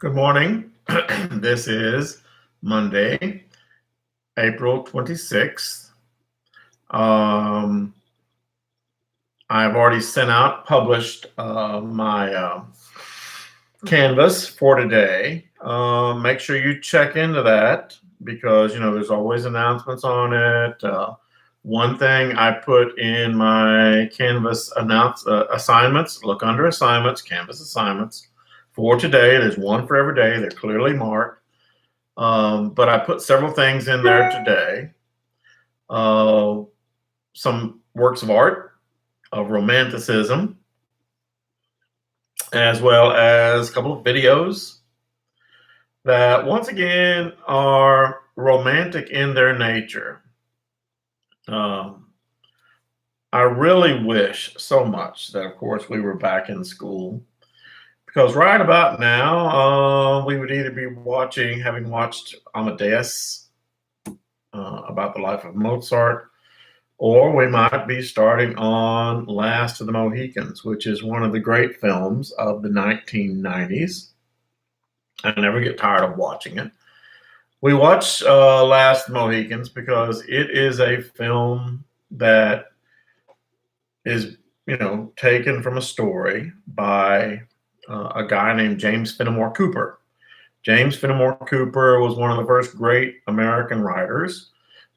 Good morning. This is Monday, April 26th. I've already published my canvas for today. Make sure you check into that because, there's always announcements on it. One thing I put in my canvas assignments, look under assignments, canvas assignments. For today, there's one for every day. They're clearly marked. But I put several things in there today. Some works of art, of Romanticism, as well as a couple of videos that, once again, are romantic in their nature. I really wish so much that, of course, we were back in school. Because right about now, we would either be having watched Amadeus, about the life of Mozart, or we might be starting on Last of the Mohicans, which is one of the great films of the 1990s. I never get tired of watching it. We watch Last of the Mohicans because it is a film that is, taken from a story by a guy named James Fenimore Cooper. James Fenimore Cooper was one of the first great American writers,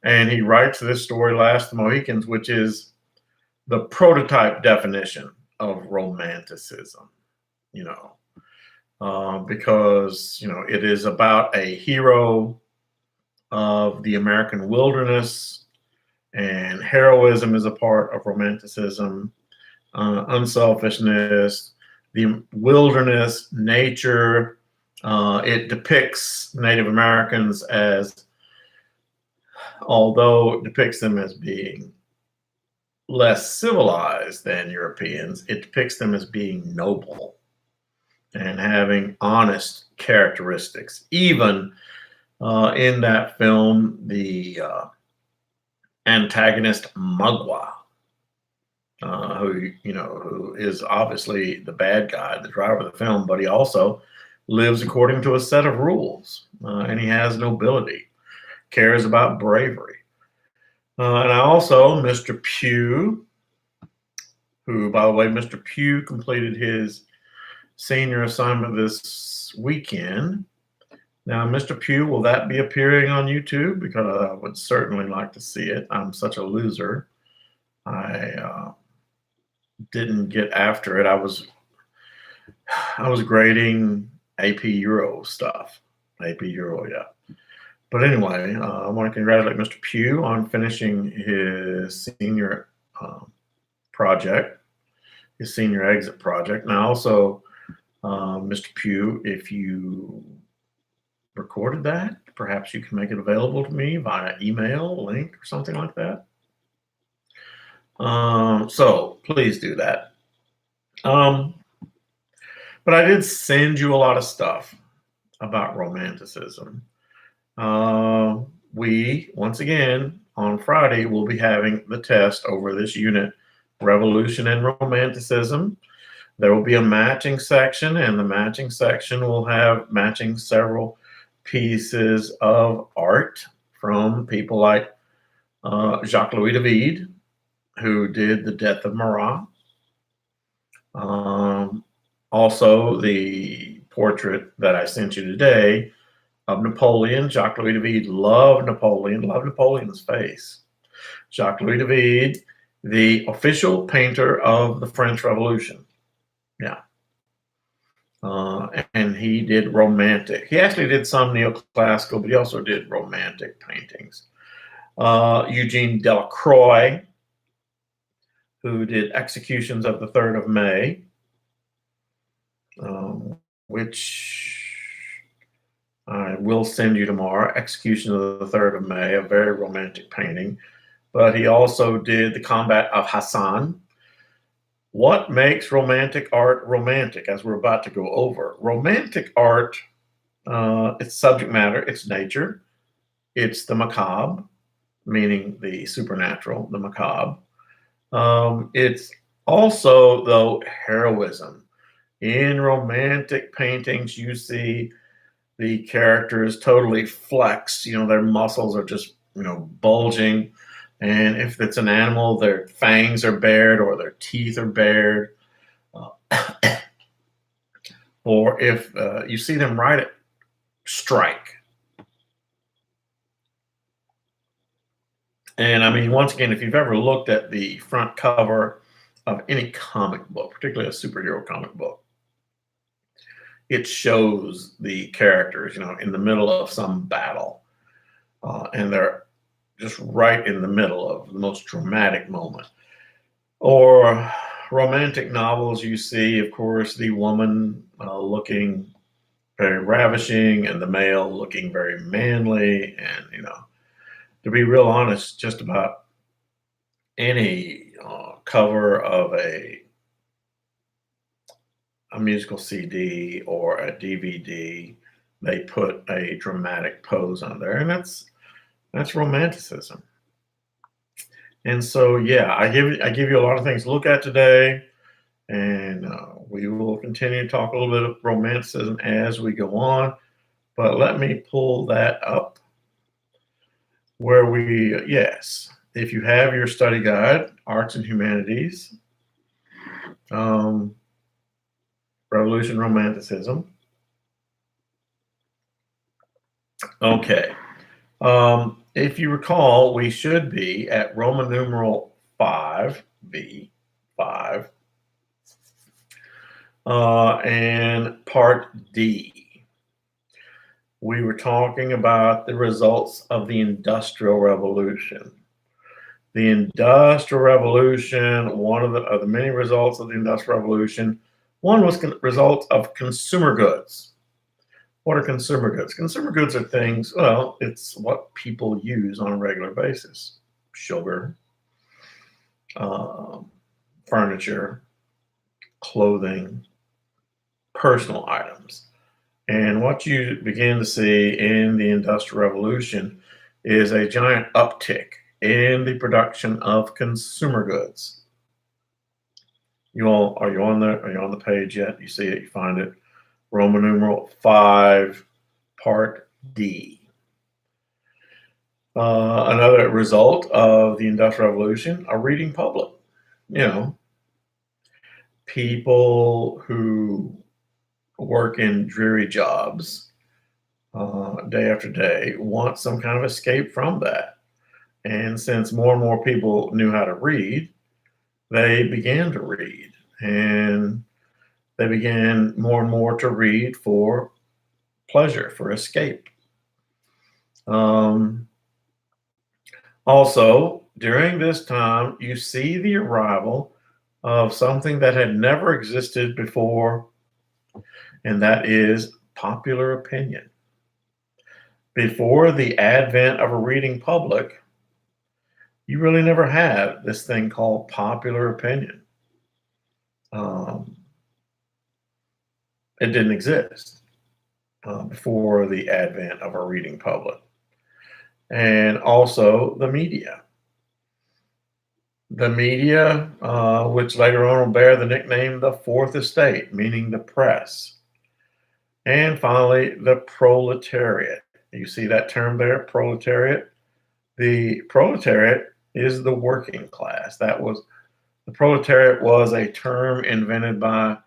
and he writes this story, Last of the Mohicans, which is the prototype definition of Romanticism, because, it is about a hero of the American wilderness, and heroism is a part of Romanticism, unselfishness, the wilderness, nature. It depicts Native Americans although it depicts them as being less civilized than Europeans, it depicts them as being noble and having honest characteristics. Even in that film, the antagonist Mugwa, who is obviously the bad guy, the driver of the film, but he also lives according to a set of rules, and he has nobility, cares about bravery. And I also, Mr. Pugh, who, by the way, Mr. Pugh completed his senior assignment this weekend. Now, Mr. Pugh, will that be appearing on YouTube? Because I would certainly like to see it. I'm such a loser. I didn't get after it. I was grading AP Euro stuff. AP Euro, yeah. But anyway, I want to congratulate Mr. Pugh on finishing his senior project, his senior exit project. Now, also, Mr. Pugh, if you recorded that, perhaps you can make it available to me via email, link, or something like that. So please do that. But I did send you a lot of stuff about Romanticism. We, once again, on Friday, will be having the test over this unit, Revolution and Romanticism. There will be a matching section, and the matching section will have matching several pieces of art from people like Jacques-Louis David, who did The Death of Marat. Also, the portrait that I sent you today of Napoleon. Jacques-Louis David loved Napoleon's face. Jacques-Louis David, the official painter of the French Revolution. Yeah. And he did romantic. He actually did some neoclassical, but he also did romantic paintings. Eugene Delacroix, who did Executions of the 3rd of May, which I will send you tomorrow. Execution of the 3rd of May, a very romantic painting. But he also did The Combat of Hassan. What makes romantic art romantic, as we're about to go over? Romantic art, its subject matter, its nature, it's the macabre, meaning the supernatural, the macabre. It's also, though, heroism. In romantic paintings, you see the characters totally flex. Their muscles are just, bulging. And if it's an animal, their fangs are bared or their teeth are bared. Uh, or if you see them right at strike. And I mean, once again, if you've ever looked at the front cover of any comic book, particularly a superhero comic book, it shows the characters, in the middle of some battle. And they're just right in the middle of the most dramatic moment. Or romantic novels, you see, of course, the woman looking very ravishing and the male looking very manly. And, to be real honest, just about any cover of a musical CD or a DVD, they put a dramatic pose on there, and that's romanticism. And so, yeah, I give you a lot of things to look at today, and we will continue to talk a little bit of romanticism as we go on. But let me pull that up where yes, if you have your study guide, Arts and Humanities, Revolution Romanticism. Okay. If you recall, we should be at Roman numeral 5, V, 5, and part D. We were talking about the results of the Industrial Revolution. The Industrial Revolution, one of the many results of the Industrial Revolution, one was result of consumer goods. What are consumer goods? Consumer goods are things, well, it's what people use on a regular basis. Sugar, furniture, clothing, personal items. And what you begin to see in the Industrial Revolution is a giant uptick in the production of consumer goods. Are you on there? Are you on the page yet? You see it, you find it. Roman numeral 5, part D. Another result of the Industrial Revolution, a reading public. People who work in dreary jobs day after day want some kind of escape from that. And since more and more people knew how to read, they began to read. And they began more and more to read for pleasure, for escape. Also, during this time, you see the arrival of something that had never existed before, and that is popular opinion. Before the advent of a reading public, you really never had this thing called popular opinion. It didn't exist before the advent of a reading public. And also the media. The media, which later on will bear the nickname the Fourth Estate, meaning the press. And finally, the proletariat. You see that term there, proletariat? The proletariat is the working class. The proletariat was a term invented by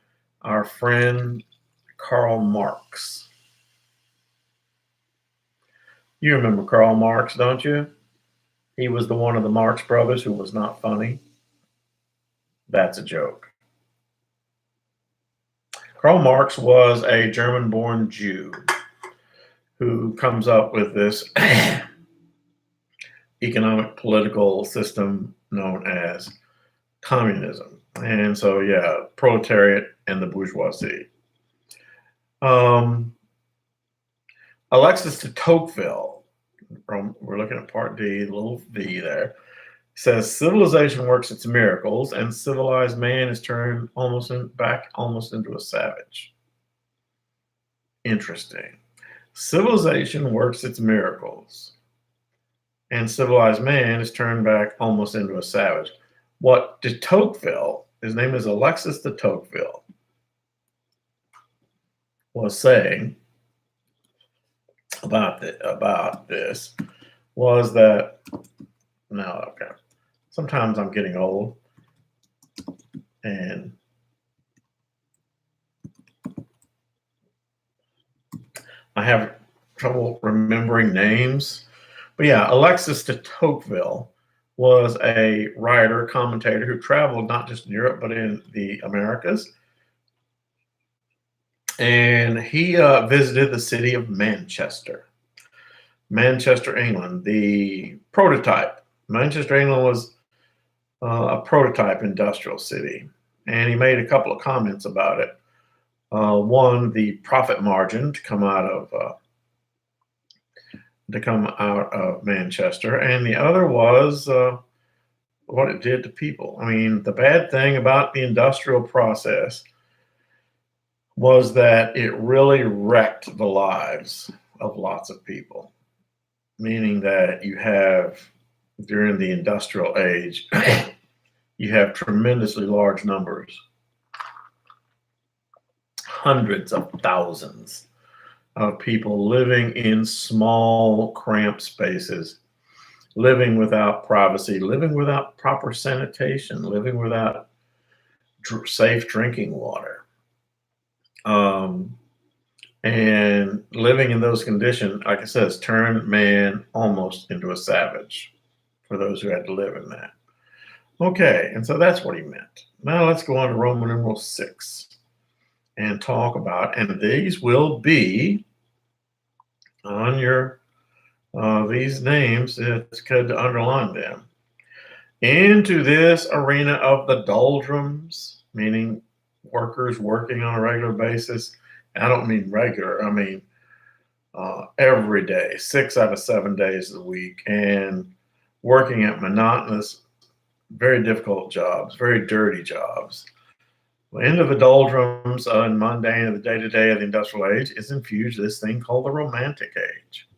our friend Karl Marx. You remember Karl Marx, don't you? He was the one of the Marx brothers who was not funny. That's a joke. Karl Marx was a German-born Jew who comes up with this economic political system known as communism. And so, yeah, proletariat and the bourgeoisie. Alexis de Tocqueville, we're looking at part D, the little V there, says civilization works its miracles and civilized man is turned almost into a savage. Interesting. Civilization works its miracles and civilized man is turned back almost into a savage. What de Tocqueville, his name is Alexis de Tocqueville. was saying about this was that now, okay, sometimes I'm getting old and I have trouble remembering names. But yeah, Alexis de Tocqueville was a writer, commentator who traveled not just in Europe, but in the Americas. And he visited the city of Manchester, England, the prototype. Manchester, England was a prototype industrial city. And he made a couple of comments about it. One, the profit margin to come out of Manchester, and the other was what it did to people. I mean, the bad thing about the industrial process was that it really wrecked the lives of lots of people, meaning that you have, during the industrial age, you have tremendously large numbers, hundreds of thousands of people living in small, cramped spaces, living without privacy, living without proper sanitation, living without safe drinking water. And living in those conditions, like I said, has turned man almost into a savage for those who had to live in that. Okay, and so that's what he meant. Now let's go on to Roman numeral 6 and talk about, and these will be on your these names. It's good to underline them. Into this arena of the doldrums, meaning workers working on a regular basis. I don't mean regular, I mean every day, 6 out of 7 days a week, and working at monotonous, very difficult jobs, very dirty jobs. Into the doldrums and mundane of the day-to-day of the industrial age is infused this thing called the Romantic Age.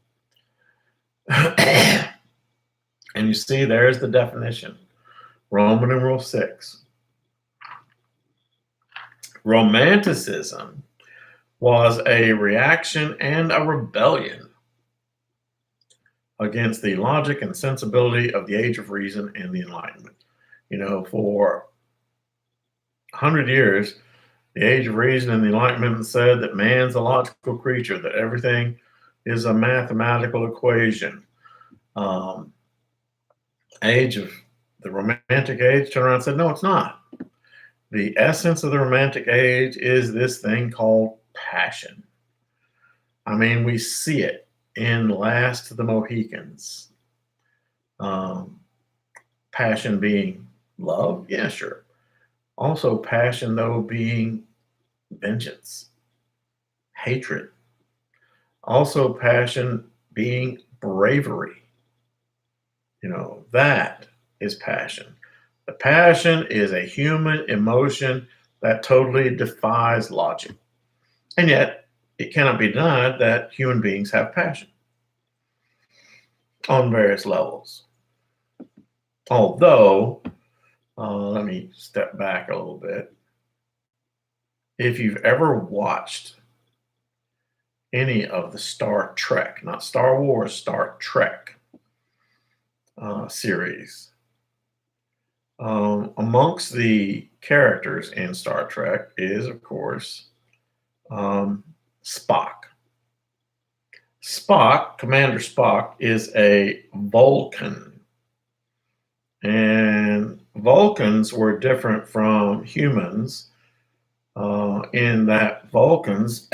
And you see, there's the definition. Roman numeral 6. Romanticism was a reaction and a rebellion against the logic and sensibility of the Age of Reason and the Enlightenment. You know, for 100 years, the Age of Reason and the Enlightenment said that man's a logical creature, that everything is a mathematical equation. Age of the Romantic Age turned around and said, no, it's not. The essence of the Romantic Age is this thing called passion. I mean, we see it in Last of the Mohicans. Passion being love, yeah, sure. Also, passion, though, being vengeance, hatred. Also, passion being bravery. You know, that is passion. The passion is a human emotion that totally defies logic. And yet, it cannot be denied that human beings have passion on various levels. Although, let me step back a little bit. If you've ever watched any of the Star Trek, not Star Wars, Star Trek series, amongst the characters in Star Trek is, of course, Spock. Commander Spock, is a Vulcan. And Vulcans were different from humans in that Vulcans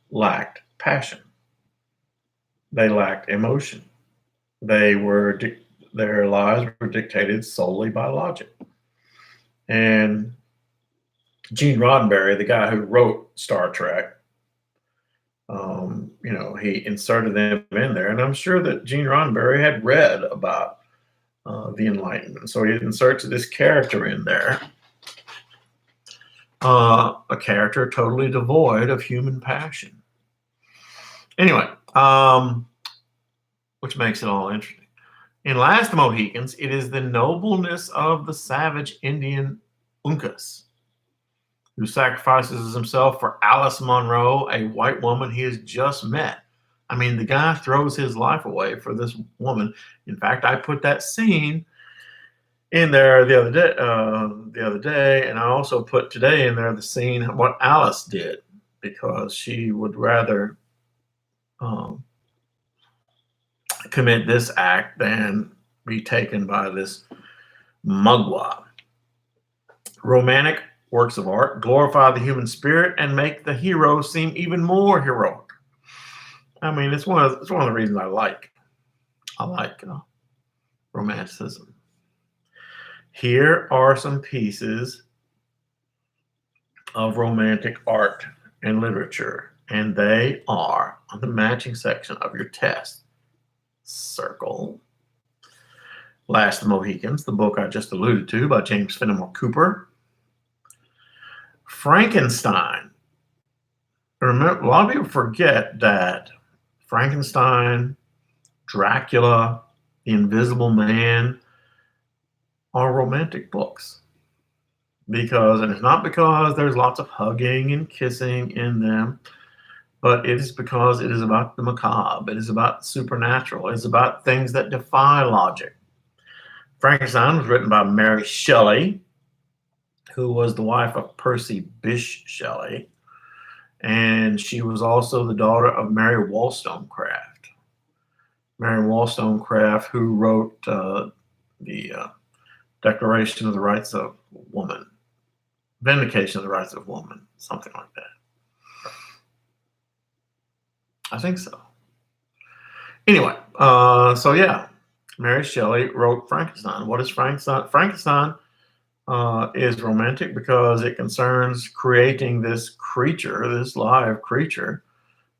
lacked passion. They lacked emotion. Their lives were dictated solely by logic. And Gene Roddenberry, the guy who wrote Star Trek, you know, he inserted them in there. And I'm sure that Gene Roddenberry had read about the Enlightenment. So he inserts this character in there, a character totally devoid of human passion. Anyway, which makes it all interesting. In Last of the Mohicans, it is the nobleness of the savage Indian Uncas who sacrifices himself for Alice Munro, a white woman he has just met. I mean, the guy throws his life away for this woman. In fact, I put that scene in there the other day, and I also put today in there the scene what Alice did, because she would rather um, commit this act than be taken by this mugwump. Romantic works of art glorify the human spirit and make the hero seem even more heroic. I mean, it's one of the reasons I like Romanticism. Here are some pieces of romantic art and literature, and they are on the matching section of your test. Circle. Last of the Mohicans, the book I just alluded to by James Fenimore Cooper. Frankenstein. Remember, a lot of people forget that Frankenstein, Dracula, The Invisible Man are romantic books. And it's not because there's lots of hugging and kissing in them, but it is because it is about the macabre. It is about the supernatural. It's about things that defy logic. Frankenstein was written by Mary Shelley, who was the wife of Percy Bysshe Shelley, and she was also the daughter of Mary Wollstonecraft. Mary Wollstonecraft, who wrote the Declaration of the Rights of Woman, Vindication of the Rights of Woman, something like that. I think so. Anyway, so yeah, Mary Shelley wrote Frankenstein. What is Frankenstein? Frankenstein is romantic because it concerns creating this creature, this live creature,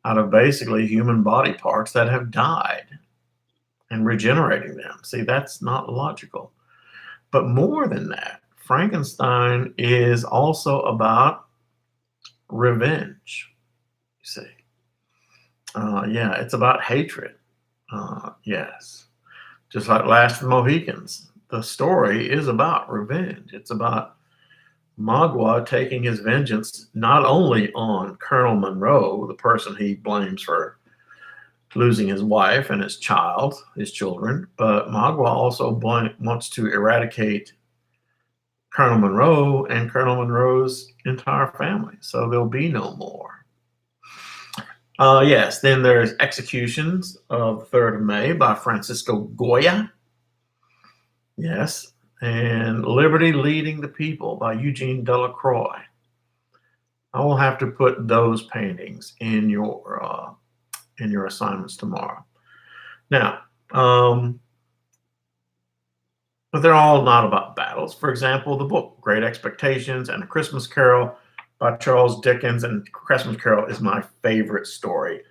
out of basically human body parts that have died and regenerating them. See, that's not logical. But more than that, Frankenstein is also about revenge, you see. Yeah, it's about hatred. Yes. Just like Last of the Mohicans, the story is about revenge. It's about Magua taking his vengeance not only on Colonel Munro, the person he blames for losing his wife and his children, but Magua also wants to eradicate Colonel Munro and Colonel Munro's entire family, so there'll be no more. Yes, then there's Executions of the 3rd of May by Francisco Goya. Yes, and Liberty Leading the People by Eugene Delacroix. I will have to put those paintings in your assignments tomorrow. Now, but they're all not about battles. For example, the book Great Expectations and A Christmas Carol by Charles Dickens, and Christmas Carol is my favorite story.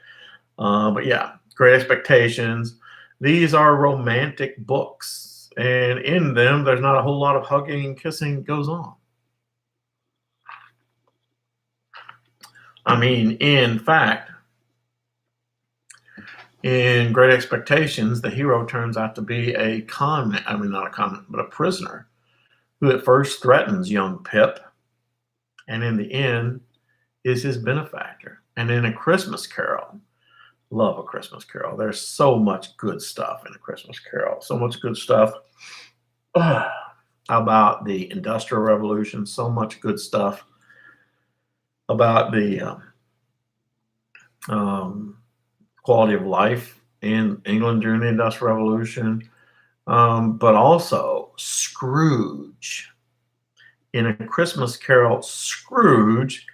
But yeah, Great Expectations. These are romantic books, and in them, there's not a whole lot of hugging and kissing goes on. I mean, in fact, in Great Expectations, the hero turns out to be a prisoner who at first threatens young Pip, and in the end is his benefactor. And in A Christmas Carol, love A Christmas Carol. There's so much good stuff in A Christmas Carol. So much good stuff about the Industrial Revolution. So much good stuff about the quality of life in England during the Industrial Revolution. But also Scrooge. In A Christmas Carol, Scrooge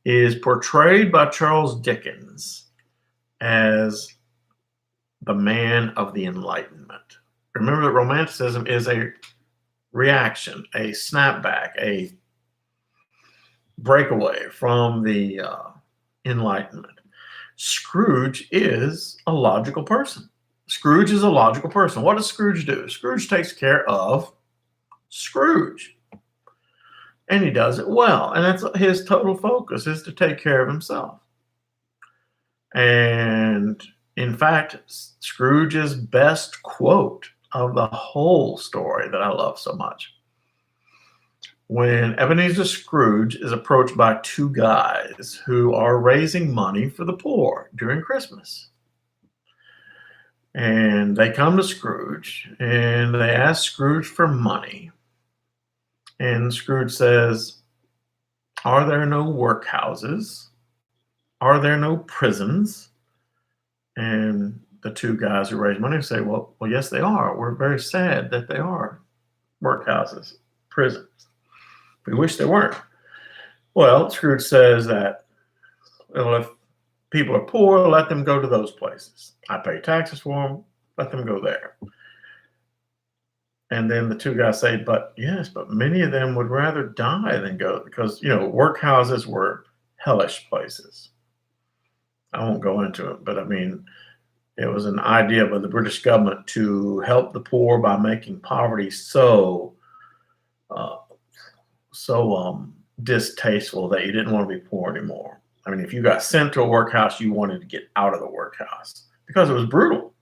is portrayed by Charles Dickens as the man of the Enlightenment. Remember that Romanticism is a reaction, a snapback, a breakaway from the Enlightenment. Scrooge is a logical person. Scrooge is a logical person. What does Scrooge do? Scrooge takes care of Scrooge. And he does it well. And that's his total focus, is to take care of himself. And in fact, Scrooge's best quote of the whole story that I love so much when Ebenezer Scrooge is approached by two guys who are raising money for the poor during Christmas. And they come to Scrooge and they ask Scrooge for money. And Scrooge says, "Are there no workhouses? Are there no prisons?" And the two guys who raise money say, well, yes, they are. We're very sad that they are workhouses, prisons. We wish they weren't. Well, Scrooge says that, well, if people are poor, let them go to those places. I pay taxes for them, let them go there. And then the two guys say, but many of them would rather die than go, because, workhouses were hellish places. I won't go into it, but I mean, it was an idea by the British government to help the poor by making poverty so distasteful that you didn't want to be poor anymore. I mean, if you got sent to a workhouse, you wanted to get out of the workhouse because it was brutal.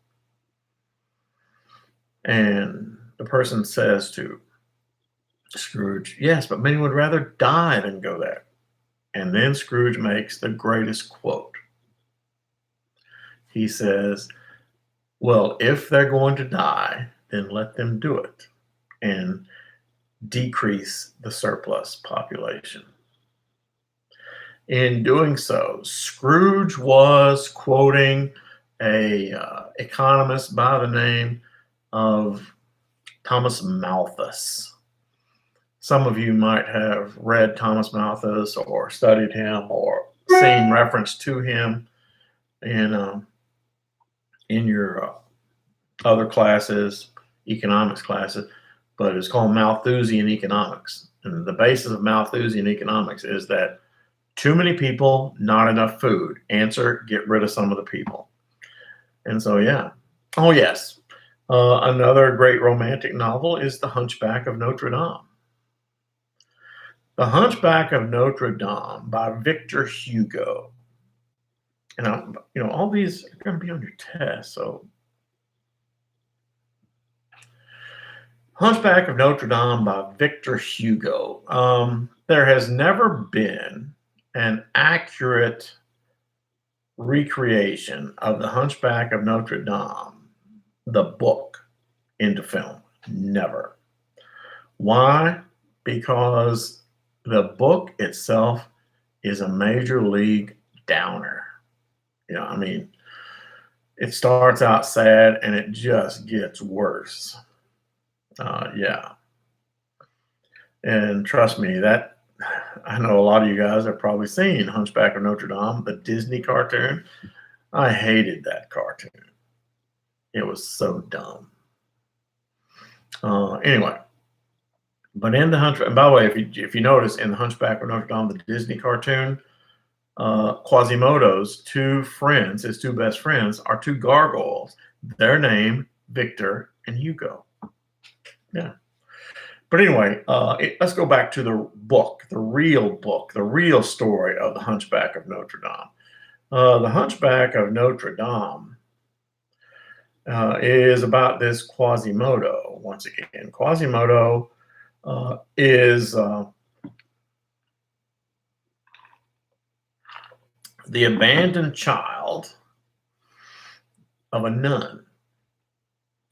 And the person says to Scrooge, yes, but many would rather die than go there. And then Scrooge makes the greatest quote. He says, well, if they're going to die, then let them do it and decrease the surplus population. In doing so, Scrooge was quoting a economist by the name of Thomas Malthus. Some of you might have read Thomas Malthus or studied him or seen reference to him in your other classes, economics classes, but it's called Malthusian economics. And the basis of Malthusian economics is that too many people, not enough food. Answer, get rid of some of the people. And so, yeah. Oh, yes. Another great romantic novel is The Hunchback of Notre Dame. The Hunchback of Notre Dame by Victor Hugo. And, all these are going to be on your test, so. Hunchback of Notre Dame by Victor Hugo. There has never been an accurate recreation of The Hunchback of Notre Dame, the book, into film. Never. Why? Because the book itself is a major league downer. It starts out sad and it just gets worse. And trust me, that I know a lot of you guys have probably seen Hunchback of Notre Dame, the Disney cartoon. I hated that cartoon. It was so dumb. Anyway, but in the Hunchback, and by the way, if you notice in the Hunchback of Notre Dame, the Disney cartoon, Quasimodo's two friends, his two best friends, are two gargoyles. They're named Victor and Hugo. Yeah. But anyway, let's go back to the book, the real story of the Hunchback of Notre Dame. The Hunchback of Notre Dame is about this Quasimodo. Once again, Quasimodo is the abandoned child of a nun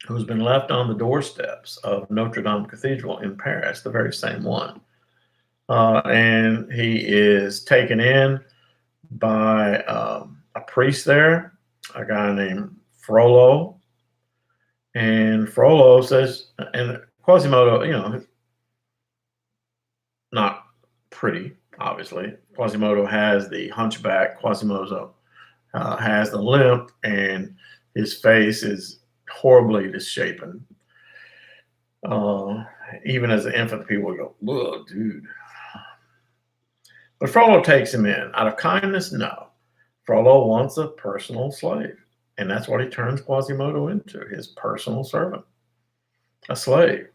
who's been left on the doorsteps of Notre Dame Cathedral in Paris, the very same one. And he is taken in by a priest there, a guy named Frollo. And Frollo says, and Quasimodo, not pretty, obviously. Quasimodo has the hunchback. Quasimodo has the limp, and his face is horribly misshapen. Even as an infant, people go, "Whoa, dude." But Frollo takes him in. Out of kindness, no. Frollo wants a personal slave. And that's what he turns Quasimodo into, his personal servant, a slave.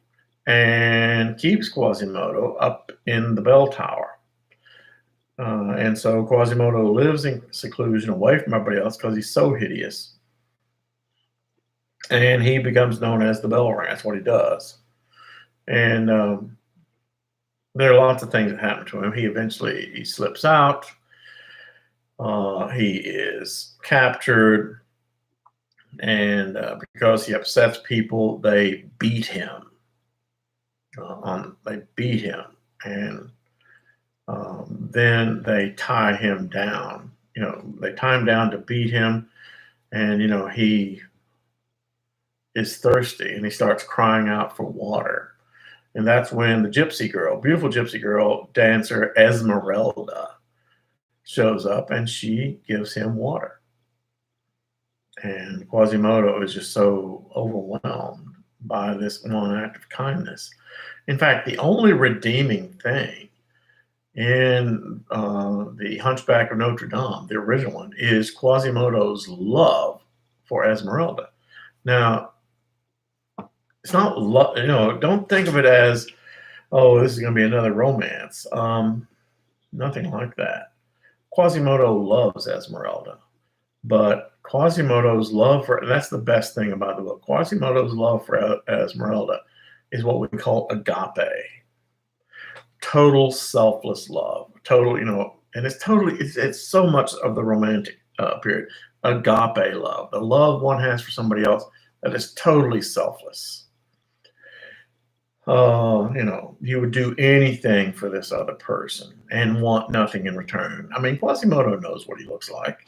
And keeps Quasimodo up in the bell tower. And so Quasimodo lives in seclusion away from everybody else because he's so hideous. And he becomes known as the bell ringer. That's what he does. And There are lots of things that happen to him. He slips out. He is captured, and because he upsets people, they beat him. They beat him, and then they tie him down. They tie him down to beat him, and he is thirsty, and he starts crying out for water. And that's when the gypsy girl, beautiful gypsy girl dancer Esmeralda, shows up, and she gives him water. And Quasimodo is just so overwhelmed by this one act of kindness. In fact, the only redeeming thing in the Hunchback of Notre Dame, the original one, is Quasimodo's love for Esmeralda. Now, it's not love, don't think of it as, oh, this is going to be another romance. Nothing like that. Quasimodo loves Esmeralda, but Quasimodo's love for, and that's the best thing about the book, Quasimodo's love for Esmeralda is what we call agape. Total selfless love. Total, and it's so much of the romantic period. Agape love, the love one has for somebody else that is totally selfless. You would do anything for this other person and want nothing in return. I mean, Quasimodo knows what he looks like,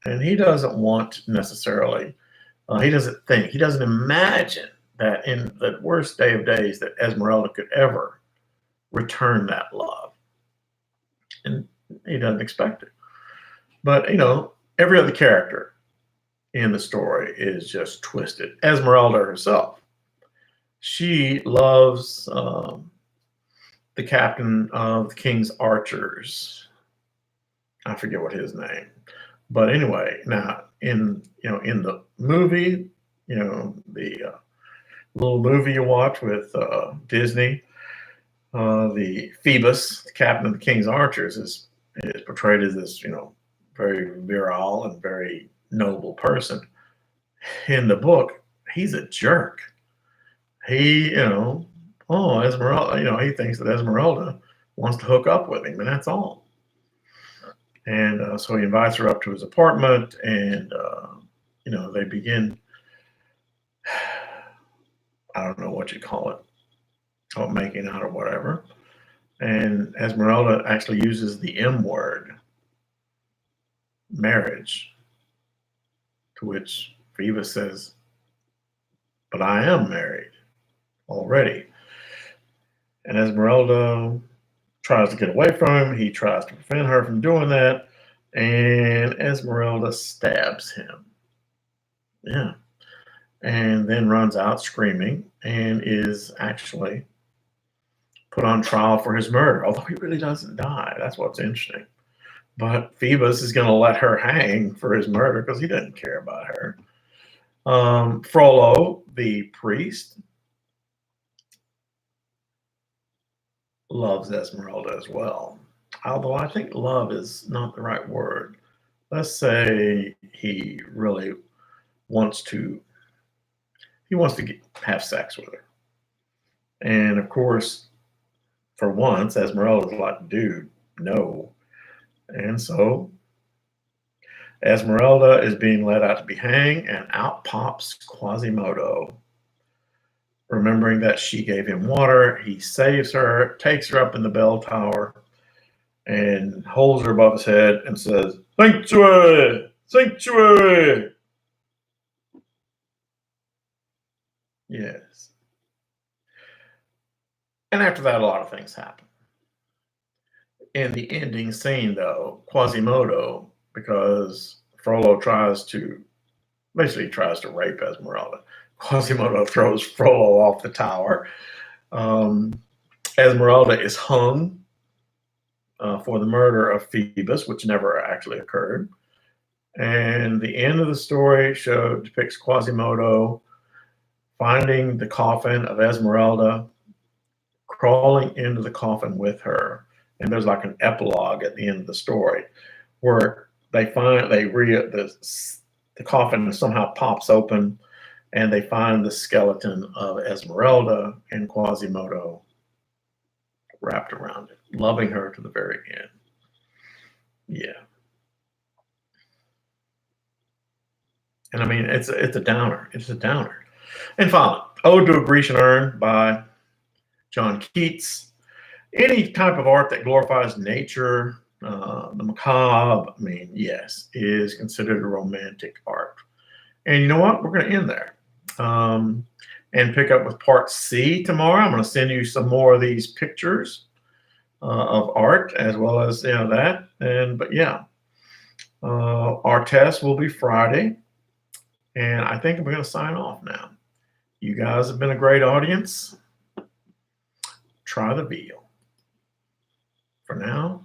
and he doesn't want necessarily, he doesn't imagine that in the worst day of days that Esmeralda could ever return that love. And he doesn't expect it. But, every other character in the story is just twisted. Esmeralda herself, she loves the captain of the king's archers. I forget what his name. But anyway, now in the movie, the little movie you watch with Disney, the Phoebus, the captain of the king's archers, is portrayed as this, very virile and very noble person. In the book, he's a jerk. He, Esmeralda, he thinks that Esmeralda wants to hook up with him, and that's all. And so he invites her up to his apartment, and, they begin, I don't know what you call it, making out or whatever. And Esmeralda actually uses the M word, marriage, to which Phoebus says, but I am married already. And Esmeralda tries to get away from him. He tries to prevent her from doing that. And Esmeralda stabs him. Yeah. And then runs out screaming and is actually put on trial for his murder, although he really doesn't die. That's what's interesting. But Phoebus is going to let her hang for his murder because he doesn't care about her. Frollo, the priest, loves Esmeralda as well. Although I think love is not the right word. Let's say he really wants to have sex with her. And of course, for once, Esmeralda's like, dude, no. And so Esmeralda is being led out to be hanged, and out pops Quasimodo. Remembering that she gave him water, he saves her, takes her up in the bell tower, and holds her above his head and says, "Sanctuary! Sanctuary!" Yes. And after that, a lot of things happen. In the ending scene, though, Quasimodo, because Frollo tries to rape Esmeralda, Quasimodo throws Frollo off the tower. Esmeralda is hung for the murder of Phoebus, which never actually occurred. And the end of the story depicts Quasimodo finding the coffin of Esmeralda, crawling into the coffin with her. And there's like an epilogue at the end of the story where the coffin somehow pops open, and they find the skeleton of Esmeralda, and Quasimodo wrapped around it, loving her to the very end. Yeah. And I mean, it's a downer. It's a downer. And finally, Ode to a Grecian Urn by John Keats. Any type of art that glorifies nature, the macabre, I mean, yes, is considered a romantic art. And you know what? We're going to end there um, and pick up with part C tomorrow. I'm going to send you some more of these pictures of art as well as that. And but yeah, our test will be Friday, and I think we're going to sign off now. You guys have been a great audience. Try the veal. For now,